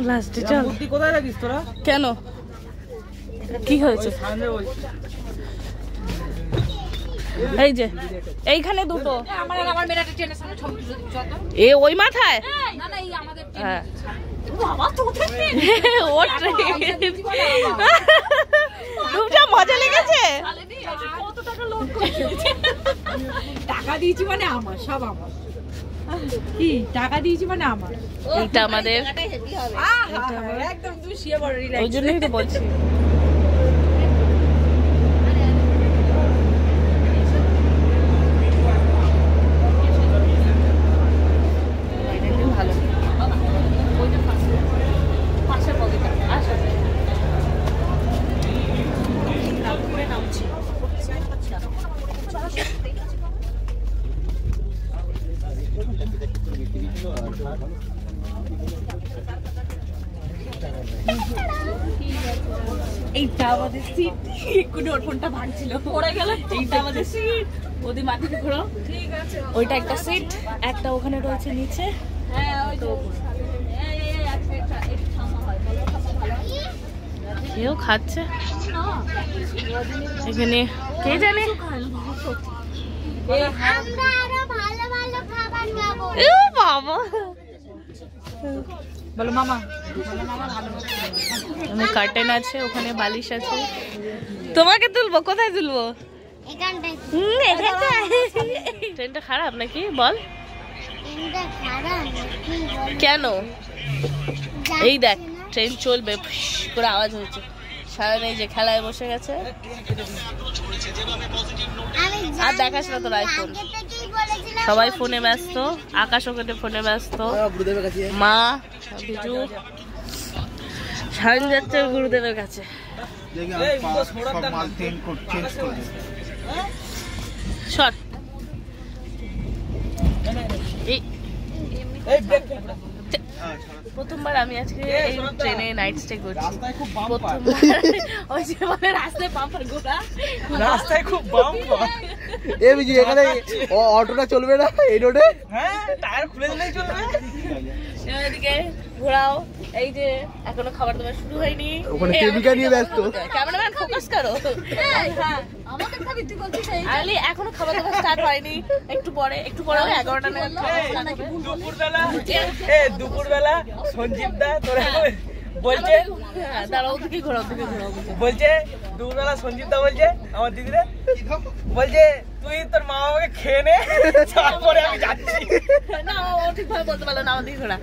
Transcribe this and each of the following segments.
লাস্টে চল। কোথায় রাখিস তোরা? কেন কি হয়েছে? এই যে এইখানে দুটো। এ ওই মাথায়? হ্যাঁ মজা লেগেছে। টাকা দিয়েছি মানে আমার, সব আমার। কি টাকা দিয়েছি মানে আমার। এইটা আমাদের, একদম তুই শুয়ে পড়, রিল্যাক্স। ওই জন্যই তো বলছি। এইটা আমাদের সিট, কোনো ওর ফোনটা ভাঙছিল, পড়ে গেল। এইটা আমাদের সিট, ওদের মাটিতে ঘোরো। ঠিক আছে, ওইটা একটা সিট, একটা ওখানে রয়েছে নিচে। হ্যাঁ ওই তো। কেউ খাচ্ছে এখানে, কে জানে। বাবা বলো মামা। ওখানে কার্টেন আছে, ওখানে বালিশ আছে। তোমাকে তুলবো? কোথায় তুলবো? ট্রেনটা খারাপ নাকি বল? কেন? এই দেখ ট্রেন চলবে, করে আওয়াজ হচ্ছে। সারা নেই যে খেলায় বসে গেছে। আর দেখাস না তোর আইফোন, সবাই ফোনে ব্যস্ত। আকাশ ওখানে ফোনে ব্যস্ত, মা বিজু সারান যাচ্ছে গুরুদেবের কাছে। শট প্রথমবার আমি আজকে এই ট্রেনে নাইট স্টে করছি। ওই যে বলে রাস্তায় পাম্পার গোটা, রাস্তায় খুব বাম। এ বিজি এখানে অটোটা চলবে না এই রোডে? হ্যাঁ টায়ার খুলে দিলেই চলবে। এদিকে ঘোরাও। এই যে এখনো খাবার দাবার শুরু হয়নি, ওখানে কেমিকা নিয়ে ব্যস্ত। ক্যামেরাম্যান ফোকাস করো। আরে এখনো খাবার দাবার স্টার্ট হয়নি, একটু পরে 11টা নাগাদ দুপুরবেলা সঞ্জীব দা তোরা বলছে, দাঁড়াও ওদিকে ঘোরাও, বলছে দুপুরবেলা সঞ্জীব দা বলছে আমার দিদিরে, বলছে তুই তোর মা বাবাকে খেয়ে নে, তারপরে আমি যাচ্ছি। না ও ঠিকভাবে বলতে পারলো না। আমাদের ঘোরা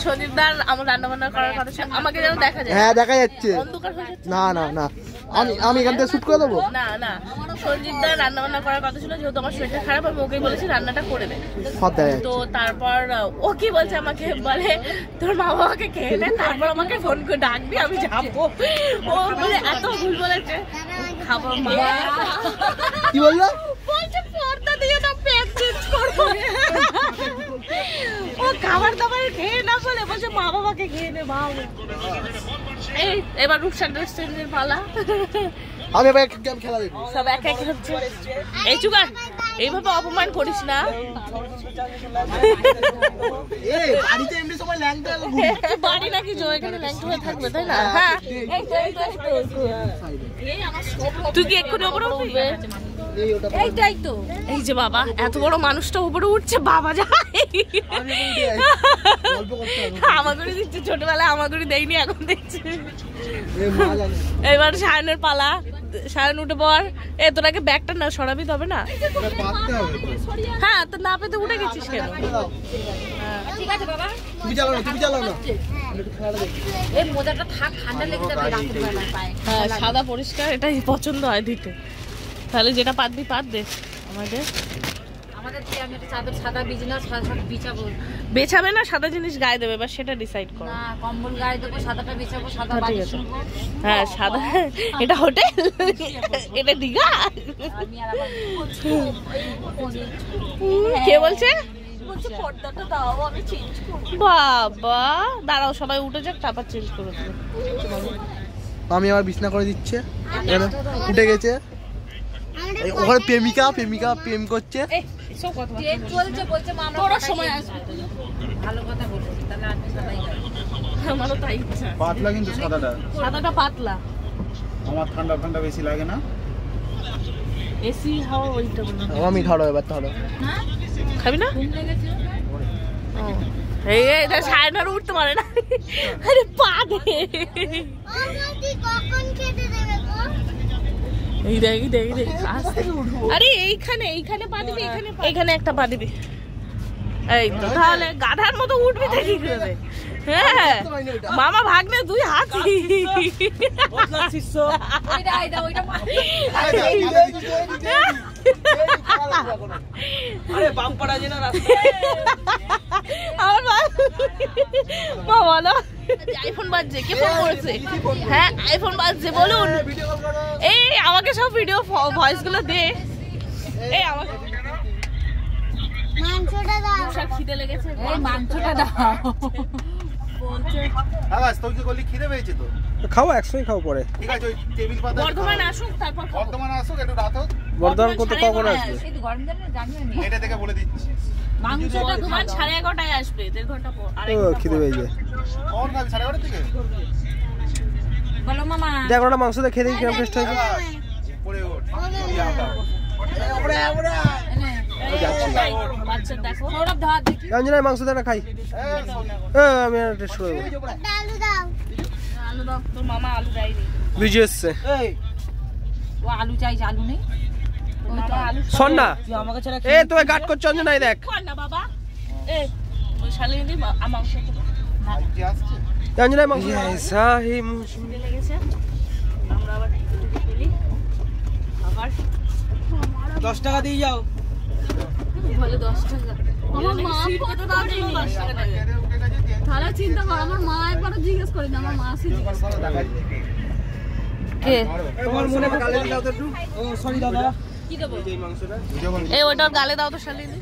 সঞ্জীব দার আমার রান্না বান্না করার কথা ছিল, আমাকে যেন দেখা যায়। হ্যাঁ দেখা যাচ্ছে। অন্ধকার হয়ে যাচ্ছে। না না না, আমি এখান থেকে শুট করে দেবো। না না, সঞ্জীব দার রান্না বান্না করার কথা ছিল, যেহেতু আমার শরীরটা খারাপ, আমি ওকেই বলেছি রান্নাটা করে দে। তো তারপর ও কি বলছে, আমাকে বলে তোর মা বাবাকে খেয়ে নে, তারপর আমাকে ফোন করে ডাকবি, আমি যাবো। ও বলে এত ভুল বলেছে। খাবার কি বললো? বলছে পর্দা দিয়ে না প্যাক চেঞ্জ করবো। ও খাবার দাবার খেয়ে না বলে বলছে মা বাবাকে খেয়ে নে। বাবা এই এবার রূপসার রেস্টুরেন্টের পালা। আমি এবার গেম খেলা দেখবো। সব এক এক হচ্ছে। এই চুকার এইভাবে অপমান করিস না। বাড়িতে এমনি সময় ল্যাংটা বাড়ি নাকি জো, এখানে ল্যাংটা হয়ে থাকবে তাই না? হ্যাঁ তুই কি এক্ষুনি ওপরে উঠবে? এইটাই তো। এই যে বাবা এত বড় মানুষটা উপরে উঠছে, বাবা যায় আমাগুড়ি দিচ্ছে। ছোটবেলায় আমাগুড়ি দেয়নি, এখন দেখছে। এবার সায়নের পালা, সায়ন উঠে পর। এ তোরাকে ব্যাগটা না সরাবি তবে না? হ্যাঁ তো না পেতে উঠে গেছিস কেন? ঠিক আছে বাবা, তুমি চালাও না। এই মোজাটা থাক, ঠান্ডা লেগে যাবে রাতের বেলায় পায়ে। হ্যাঁ সাদা পরিষ্কার, এটাই পছন্দ হয় দিতে। তাহলে যেটা পাতবি পাত দে আমাদের। আমি একটা চাদর সাদা বিছানা সাদা বিছাবো। বেছাবে না সাদা জিনিস গায়ে দেবে, এবার সেটা ডিসাইড করো। না কম্বল গায়ে দেবো, সাদাটা বিছাবো, সাদা বালিশ নেবো। হ্যাঁ সাদা। এটা হোটেল, এটা দীঘা। কে বলছে? পর্দাটা দাও, আমি চেঞ্জ করবো। বাবা দাঁড়াও, সবাই উঠে যাক, তারপর চেঞ্জ করে দেবো। আমি আবার বিছনা করে দিচ্ছে, উঠে গেছে। ওখানে প্রেমিকা প্রেম করছে। চলছে, বলছে মা আমরা সময় আসবে। ভালো কথা বলছো, তাহলে আমি সবাই আমারও তাই ইচ্ছা। পাতলা কিন্তু সাদাটা। সাদাটা পাতলা। আমার ঠান্ডা ঠান্ডা বেশি লাগে না। এসি হাওয়া ওইটা বলো। আমি খাওয়া এবার তাহলে। খাবি না? এই এটা সায়নার উঠতে পারে না। আরে পা দে। কখন খেতে দেবে গো? এই দেখ দেখ দেখ। আরে এইখানে পা দিবি, এইখানে একটা পা দিবি। এই তো তাহলে গাধার মতো উঠবি তো কি করে? হ্যাঁ মামা ভাগ্নে তুই হাতি। শিষ্য আরে বাম পড়া যে না রাস্তায় আমার মা বলো আইফোন বাজছে, কে ফোন করেছে? হ্যাঁ আইফোন বাজছে, বলুন। এই আমাকে সব ভিডিও ভয়েস গুলো দে। এই আমাকে মাংসটা দাও। খিদে লেগেছে, এই মাংসটা দাও। আবাস তুই কি বললি খিদে পেয়েছে তো? খাও একসঙ্গে খাও পরে। ঠিক আছে ওই টেবিল পাতা বর্ধমান আসুক তারপর খাবো। বর্ধমান আসুক একটু রাত হোক। বর্ধমান করতে কখন আসবে? এই তো গরম জানি জানিও নি। এটা থেকে বলে দিচ্ছি। মাংসটা বর্ধমান 11:30টায় আসবে, 1.5 ঘন্টা পর। ও খিদে পেয়েছে। কখন খাবি? 11:30 থেকে? বলো মামা। দেখ ওটা মাংস দিয়ে খেয়ে দেখি কেমন টেস্ট হয়েছে। পরে ওঠ। বাচ্চার দেখো সৌরভ ধর দেখি। রঞ্জনা মাংস দিয়ে খাই। আমি টেস্ট করে দেবো। আলু দাও। আলু দাও, তোর মামা আলু দেয়নি। বিজু এসছে। এই ও আলু চাইছে, আলু নেই। ওই তো আলু শোন না, তুই আমাকে ছাড়া এ তোকে গার্ড করছে অঞ্জনা, এই দেখ। কর না বাবা। এ ওই শালিনী মাংস কি আসছে? অঞ্জনা মাংস সাহি খিদে লেগেছে, আমরা আবার একটু খেলি। আবার 10 টাকা দিয়ে যাও। বলে 10 টাকা। আমার মা কত দাও দিনি? 10 টাকা নেবে। তাহলে চিন্তা কর, আমার মা একবারও জিজ্ঞেস করিনি, আমার মা আসি জিজ্ঞেস করে। কে? তোমার মনে গালে দাও তো একটু। ও সরি দাদা। কি দেবো? বুঝে বল। এই ওটার গালে দাও তো শালিনী।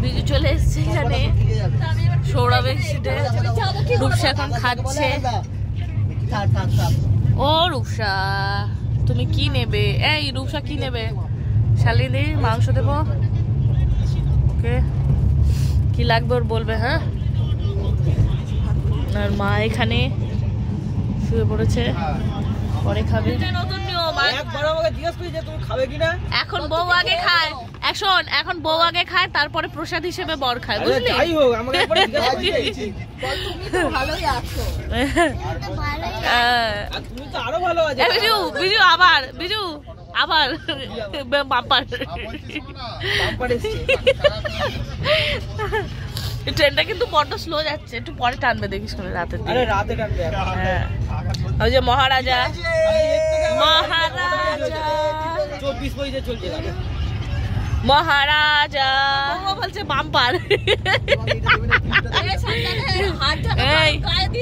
বিজু চলে এসেছে এখানে, সৌরভের সিটে। রূপসা এখন খাচ্ছে। ও রূপসা তুমি কি নেবে? এই রূপসা কি নেবে? শালিনী মাংস দেবো ওকে, কি লাগবে ওর বলবে। হ্যাঁ আর মা এখানে শুয়ে পড়েছে, পরে খাবে। নতুন নিয়ম একবার আমাকে জিজ্ঞেস করি যে তুমি খাবে কিনা। এখন বউ আগে খায়। এখন বউ আগে খায়, তারপরে প্রসাদ হিসেবে বর খায়, বুঝলি? যাই হোক আমাকে একবার জিজ্ঞাসা করেছি। ভালোই আছো। আর তুমি তো আরো ভালো আছো। বিজু আবার বাম্পার। বাম্পার এসছে। ট্রেনটা কিন্তু বড্ড স্লো যাচ্ছে, একটু পরে টানবে দেখিস করে রাতের দিকে। আরে রাতে টানবে। হ্যাঁ ওই যে মহারাজা 24 পয়সা চলছে। মহারাজা ও বলছে বাম্পার। এই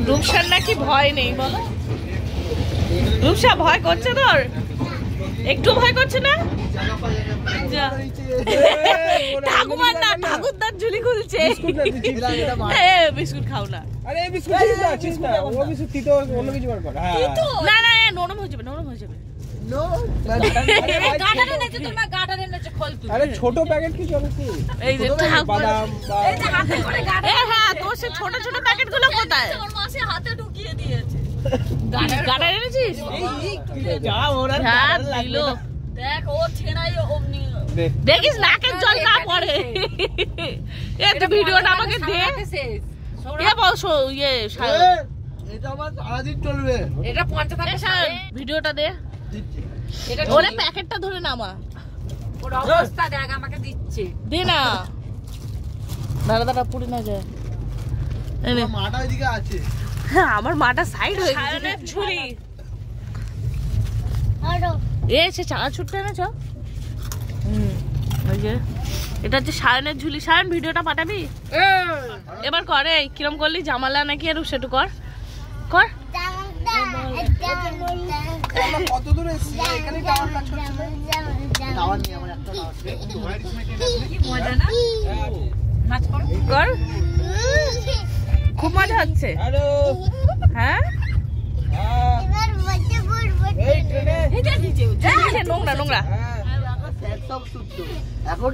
রূপসার নাকি ভয় নেই, বলো? রূপসা ভয় করছে তোর? একটু ভয় করছে না? ঠাকুমার না, ঠাকুরদার ঝুলি খুলছে। বিস্কুট খাও না। আরে এই বিস্কুট চিস না, ও বিস্কুট তিতো অন্য কিছু বার কর। হ্যাঁ না না নরম হয়ে যাবে, নরম হয়ে যাবে। গাটারে নেচে, তোমার গাটারে নেচে খোল তুই। আরে ছোট প্যাকেট কি চলে কি? এই যে বাদাম এই যে হাতে করে গাটা। হ্যাঁ তোর সে ছোট ছোট প্যাকেট গুলো কোথায়? ওর মা সে হাতে ঢুকিয়ে দিয়েছে। গাড়া এনেছিস? যা ওরা হ্যাঁ দিল। দেখ ও ছেড়াই অমনি। দেখিস নাকের জল না পড়ে। একটু ভিডিওটা আমাকে দে। এ বল ইয়ে এটা আমার সারাদিন চলবে। এটা 50 টাকা সারা। ভিডিওটা দে। এটা ওরে প্যাকেটটা ধরে নামা। ওর অবস্থা দেখ আমাকে দিচ্ছে। দে না। দাঁড়া পুড়ে না যায়। এনে মাটা ওইদিকে আছে। হ্যাঁ আমার মাটা সাইড হয়ে গেছে। ঝুলি সে চাকা ছুটতে না চ। ওই যে এটা হচ্ছে সায়নের ঝুলি। সায়ন ভিডিওটা পাঠাবি এবার? করে কিরম করলি? জামালা নাকি আর সেটু কর কর। কত দূরে এখানে টাওয়ার কাজ করছে। টাওয়ার নিয়ে আমার একটা কি মজা না? নাচ কর কর, খুব মজা হচ্ছে। হ্যালো হ্যাঁ এই ট্রেনে এটা দিছে। নোংরা নোংরা। সব সূত্র এখন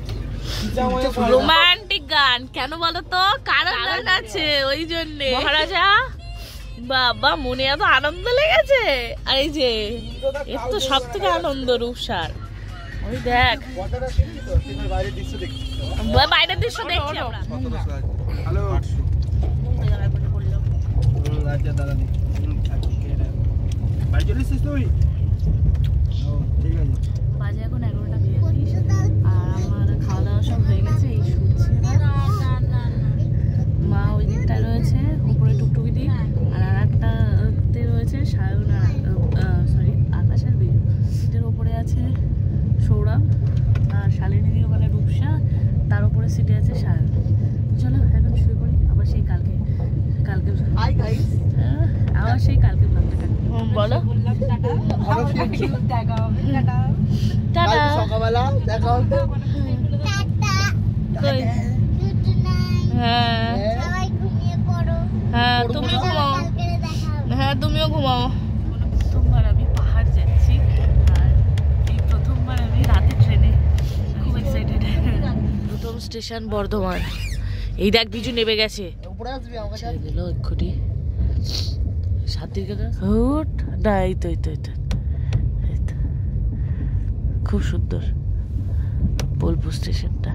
রোমান্টিক গান কেন বলো তো? কারণ আছে ওই জন্য। মহারাজা বাবা মনে এত আনন্দ লেগেছে। আর এই যে এর তো সব থেকে আনন্দ রূপসার। ওই দেখ বাইরের দৃশ্য দেখছি। বাইরের দৃশ্য দেখছি আমরা। হ্যালো আচ্ছা দাদা বাড়ি চলে এসেছিস তুই? ও ঠিক আছে। বাজে এখন 11টা 42 আর আমার খাওয়া দাওয়া সব হয়ে গেছে। এই শুনছি মা ওই দিকটায় রয়েছে উপরে টুকটুকি দিক, আর আরেকটাতে রয়েছে সায়ন সরি আকাশের বিজু। সিটের ওপরে আছে সৌরভ আর শালিনীর ওখানে রূপসা, তার উপরে সিটে আছে সায়ন। চলো এখন শুয়ে পড়ি, আবার সেই কালকে হাই গাইস আবার সেই কালকে ব্লগটা বলো। টাটা। সকালবেলা দেখা হবে। টাটা কই? গুড নাইট হ্যাঁ সবাই ঘুমিয়ে পড়ো হ্যাঁ তুমিও ঘুমাও। কালকে দেখা হবে হ্যাঁ তুমিও ঘুমাও। প্রথমবার আমি পাহাড় যাচ্ছি আর এই প্রথমবার আমি রাতে ট্রেনে, খুব এক্সাইটেড। প্রথম স্টেশন বর্ধমান। এই দেখ বিজু নেমে গেছে। উপরে আসবি আমার কাছে। ছেড়ে দিল এক্ষুনি। সাত দিকে হুট না এই তো এই তো এই তো এই তো। খুব সুন্দর বোলপুর স্টেশনটা।